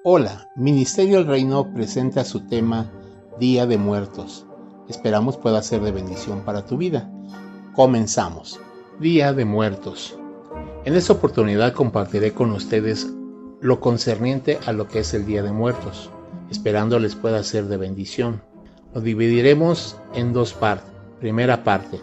Hola, Ministerio del Reino presenta su tema Día de Muertos. Esperamos pueda ser de bendición para tu vida. Comenzamos. Día de Muertos. En esta oportunidad compartiré con ustedes lo concerniente a lo que es el Día de Muertos, esperando les pueda ser de bendición. Lo dividiremos en dos partes. Primera parte.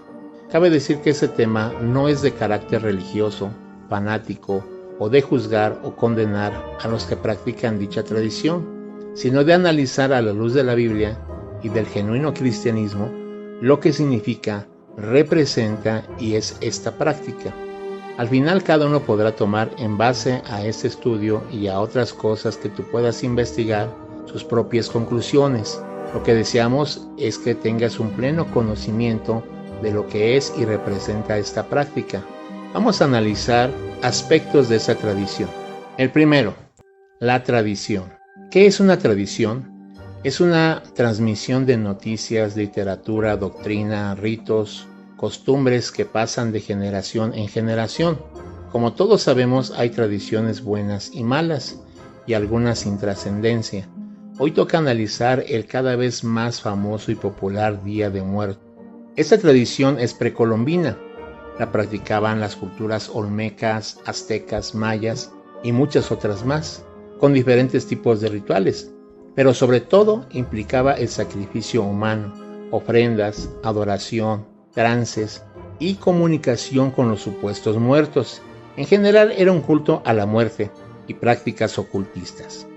Cabe decir que este tema no es de carácter religioso, fanático, o de juzgar o condenar a los que practican dicha tradición, sino de analizar a la luz de la Biblia y del genuino cristianismo lo que significa, representa y es esta práctica. Al final cada uno podrá tomar en base a este estudio y a otras cosas que tú puedas investigar sus propias conclusiones. Lo que deseamos es que tengas un pleno conocimiento de lo que es y representa esta práctica. Vamos a analizar aspectos de esa tradición. El primero, la tradición. ¿Qué es una tradición? Es una transmisión de noticias, literatura, doctrina, ritos, costumbres que pasan de generación en generación. Como todos sabemos, hay tradiciones buenas y malas, y algunas sin trascendencia. Hoy toca analizar el cada vez más famoso y popular Día de Muertos. Esta tradición es precolombina. La practicaban las culturas olmecas, aztecas, mayas y muchas otras más, con diferentes tipos de rituales, pero sobre todo implicaba el sacrificio humano, ofrendas, adoración, trances y comunicación con los supuestos muertos. En general era un culto a la muerte y prácticas ocultistas.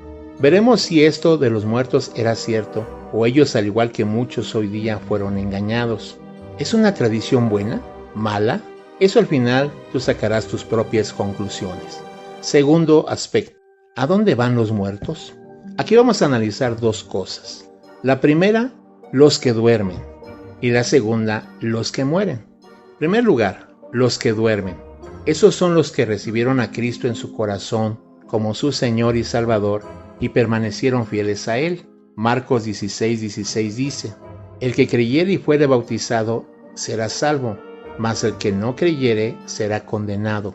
Veremos si esto de los muertos era cierto o ellos, al igual que muchos hoy día, fueron engañados. ¿Es una tradición buena? ¿Mala? Eso al final tú sacarás tus propias conclusiones. Segundo aspecto, ¿a dónde van los muertos? Aquí vamos a analizar dos cosas. La primera, los que duermen, y la segunda, los que mueren. En primer lugar, los que duermen. Esos son los que recibieron a Cristo en su corazón como su Señor y Salvador y permanecieron fieles a Él. Marcos 16:16 dice, el que creyere y fuere bautizado será salvo, mas el que no creyere será condenado.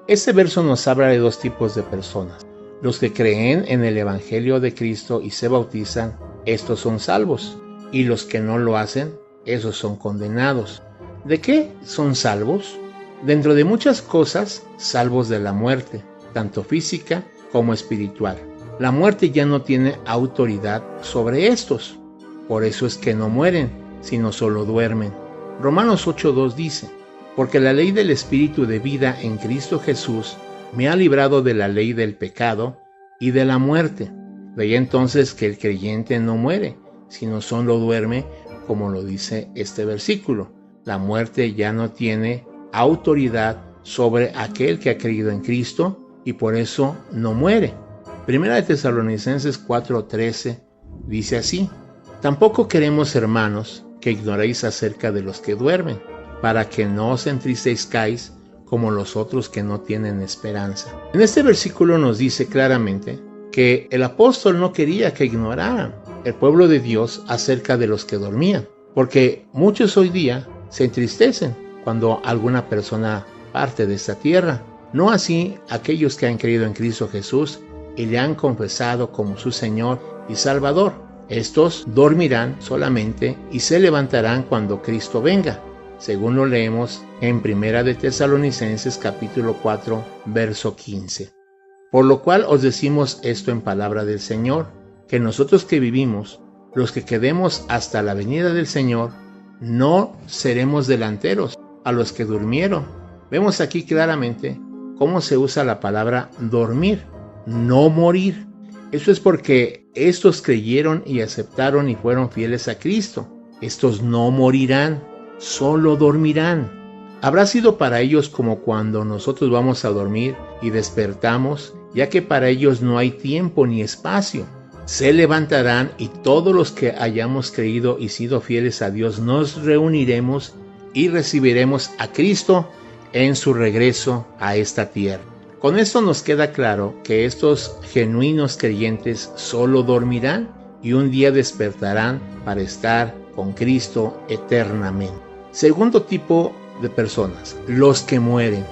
Este verso nos habla de dos tipos de personas. Los que creen en el Evangelio de Cristo y se bautizan, estos son salvos, y los que no lo hacen, esos son condenados. ¿De qué son salvos? Dentro de muchas cosas, salvos de la muerte, tanto física como espiritual. La muerte ya no tiene autoridad sobre estos, por eso es que no mueren, sino solo duermen. Romanos 8:2 dice, porque la ley del Espíritu de vida en Cristo Jesús me ha librado de la ley del pecado y de la muerte. De ahí entonces que el creyente no muere, sino solo duerme, como lo dice este versículo. La muerte ya no tiene autoridad sobre aquel que ha creído en Cristo y por eso no muere. Primera de Tesalonicenses 4:13 dice así, tampoco queremos, hermanos, que ignoréis acerca de los que duermen, para que no os entristezcáis como los otros que no tienen esperanza. En este versículo nos dice claramente que el apóstol no quería que ignoraran el pueblo de Dios acerca de los que dormían, porque muchos hoy día se entristecen cuando alguna persona parte de esta tierra. No así aquellos que han creído en Cristo Jesús y le han confesado como su Señor y Salvador. Estos dormirán solamente y se levantarán cuando Cristo venga, según lo leemos en Primera de Tesalonicenses capítulo 4, verso 15. Por lo cual os decimos esto en palabra del Señor, que nosotros que vivimos, los que quedemos hasta la venida del Señor, no seremos delanteros a los que durmieron. Vemos aquí claramente cómo se usa la palabra dormir, no morir. Eso es porque estos creyeron y aceptaron y fueron fieles a Cristo. Estos no morirán, solo dormirán. Habrá sido para ellos como cuando nosotros vamos a dormir y despertamos, ya que para ellos no hay tiempo ni espacio. Se levantarán y todos los que hayamos creído y sido fieles a Dios nos reuniremos y recibiremos a Cristo en su regreso a esta tierra. Con esto nos queda claro que estos genuinos creyentes solo dormirán y un día despertarán para estar con Cristo eternamente. Segundo tipo de personas, los que mueren.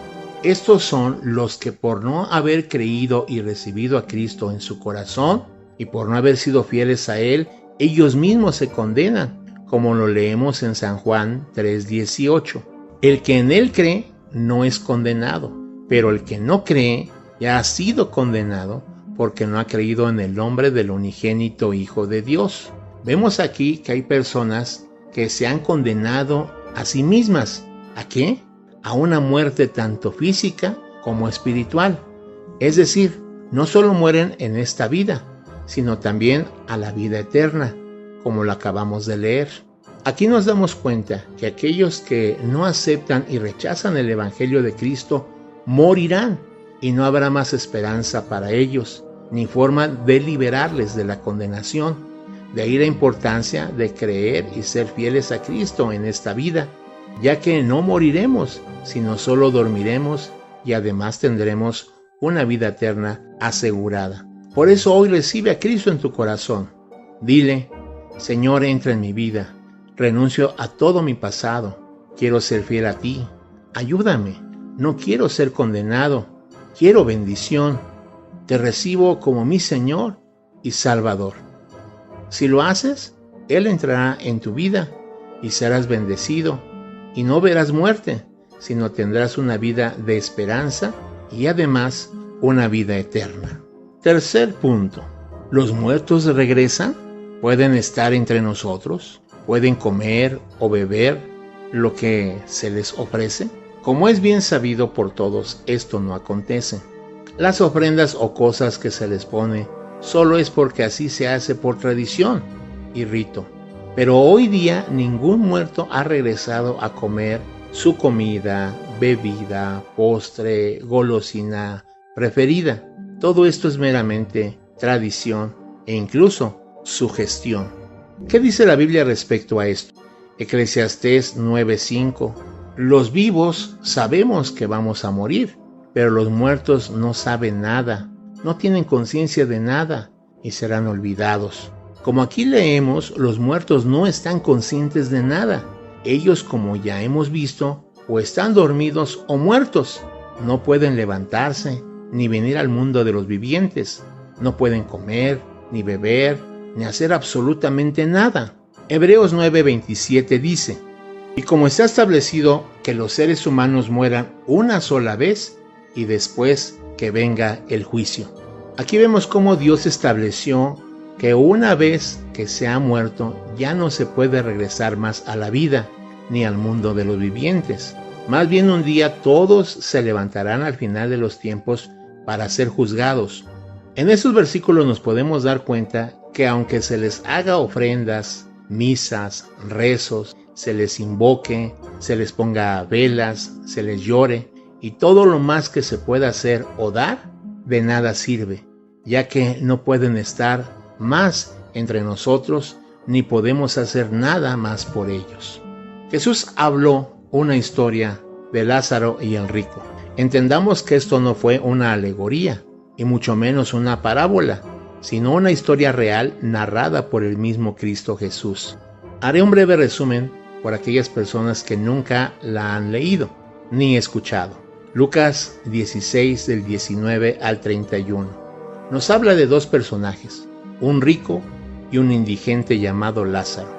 Estos son los que por no haber creído y recibido a Cristo en su corazón y por no haber sido fieles a Él, ellos mismos se condenan, como lo leemos en San Juan 3:18. El que en Él cree no es condenado, pero el que no cree ya ha sido condenado porque no ha creído en el nombre del unigénito Hijo de Dios. Vemos aquí que hay personas que se han condenado a sí mismas. ¿A qué? A una muerte tanto física como espiritual. Es decir, no solo mueren en esta vida, sino también a la vida eterna, como lo acabamos de leer. Aquí nos damos cuenta que aquellos que no aceptan y rechazan el Evangelio de Cristo morirán y no habrá más esperanza para ellos, ni forma de liberarles de la condenación. De ahí la importancia de creer y ser fieles a Cristo en esta vida, ya que no moriremos, sino solo dormiremos y además tendremos una vida eterna asegurada. Por eso hoy recibe a Cristo en tu corazón. Dile: Señor, entra en mi vida, renuncio a todo mi pasado, quiero ser fiel a ti, ayúdame, no quiero ser condenado, quiero bendición, te recibo como mi Señor y Salvador. Si lo haces, Él entrará en tu vida y serás bendecido y no verás muerte, sino tendrás una vida de esperanza y además una vida eterna. Tercer punto, ¿los muertos regresan? ¿Pueden estar entre nosotros? ¿Pueden comer o beber lo que se les ofrece? Como es bien sabido por todos, esto no acontece. Las ofrendas o cosas que se les pone solo es porque así se hace por tradición y rito. Pero hoy día ningún muerto ha regresado a comer su comida, bebida, postre, golosina preferida. Todo esto es meramente tradición e incluso sugestión. ¿Qué dice la Biblia respecto a esto? Eclesiastés 9:5. Los vivos sabemos que vamos a morir, pero los muertos no saben nada, no tienen conciencia de nada y serán olvidados. Como aquí leemos, los muertos no están conscientes de nada. Ellos, como ya hemos visto, o están dormidos o muertos. No pueden levantarse ni venir al mundo de los vivientes. No pueden comer, ni beber, ni hacer absolutamente nada. Hebreos 9:27 dice: y como está establecido que los seres humanos mueran una sola vez y después que venga el juicio. Aquí vemos cómo Dios estableció que una vez que se ha muerto ya no se puede regresar más a la vida ni al mundo de los vivientes. Más bien un día todos se levantarán al final de los tiempos para ser juzgados. En estos versículos nos podemos dar cuenta que aunque se les haga ofrendas, misas, rezos, se les invoque, se les ponga velas, se les llore y todo lo más que se pueda hacer o dar, de nada sirve, ya que no pueden estar más entre nosotros ni podemos hacer nada más por ellos. Jesús habló una historia de Lázaro y el rico. Entendamos que esto no fue una alegoría y mucho menos una parábola, sino una historia real narrada por el mismo Cristo Jesús. Haré un breve resumen por aquellas personas que nunca la han leído ni escuchado. Lucas 16 del 19 al 31 nos habla de dos personajes, un rico y un indigente llamado Lázaro.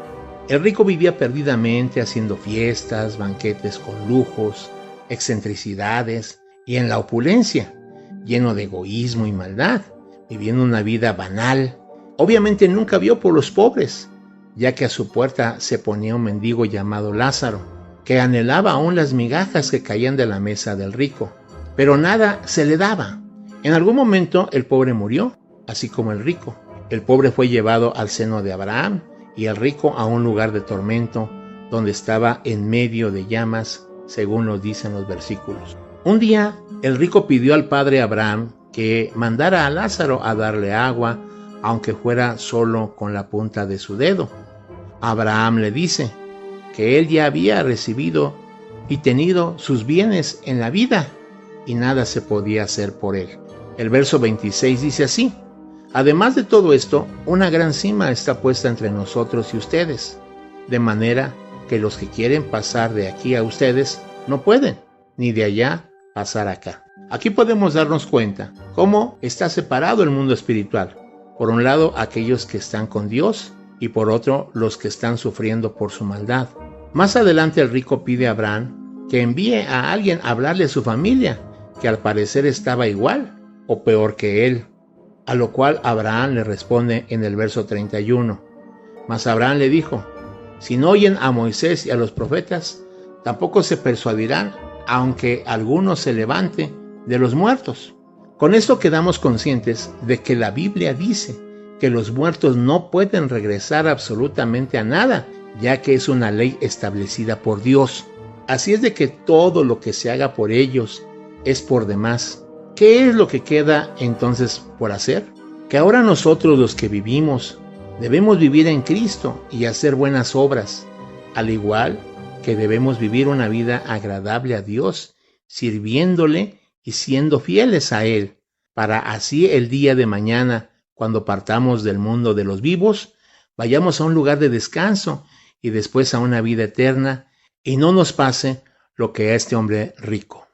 El rico vivía perdidamente haciendo fiestas, banquetes con lujos, excentricidades y en la opulencia, lleno de egoísmo y maldad, viviendo una vida banal. Obviamente nunca vio por los pobres, ya que a su puerta se ponía un mendigo llamado Lázaro, que anhelaba aún las migajas que caían de la mesa del rico, pero nada se le daba. En algún momento el pobre murió, así como el rico. El pobre fue llevado al seno de Abraham y el rico a un lugar de tormento, donde estaba en medio de llamas, según nos dicen los versículos. Un día el rico pidió al padre Abraham que mandara a Lázaro a darle agua, aunque fuera solo con la punta de su dedo. Abraham le dice que él ya había recibido y tenido sus bienes en la vida y nada se podía hacer por él. El verso 26 dice así: además de todo esto, una gran cima está puesta entre nosotros y ustedes, de manera que los que quieren pasar de aquí a ustedes no pueden, ni de allá pasar acá. Aquí podemos darnos cuenta cómo está separado el mundo espiritual. Por un lado, aquellos que están con Dios y por otro, los que están sufriendo por su maldad. Más adelante el rico pide a Abraham que envíe a alguien a hablarle a su familia, que al parecer estaba igual o peor que él. A lo cual Abraham le responde en el verso 31. Mas Abraham le dijo: si no oyen a Moisés y a los profetas, tampoco se persuadirán, aunque alguno se levante de los muertos. Con esto quedamos conscientes de que la Biblia dice que los muertos no pueden regresar absolutamente a nada, ya que es una ley establecida por Dios. Así es de que todo lo que se haga por ellos es por demás. ¿Qué es lo que queda entonces por hacer? Que ahora nosotros los que vivimos debemos vivir en Cristo y hacer buenas obras, al igual que debemos vivir una vida agradable a Dios, sirviéndole y siendo fieles a Él, para así el día de mañana, cuando partamos del mundo de los vivos, vayamos a un lugar de descanso y después a una vida eterna, y no nos pase lo que a este hombre rico.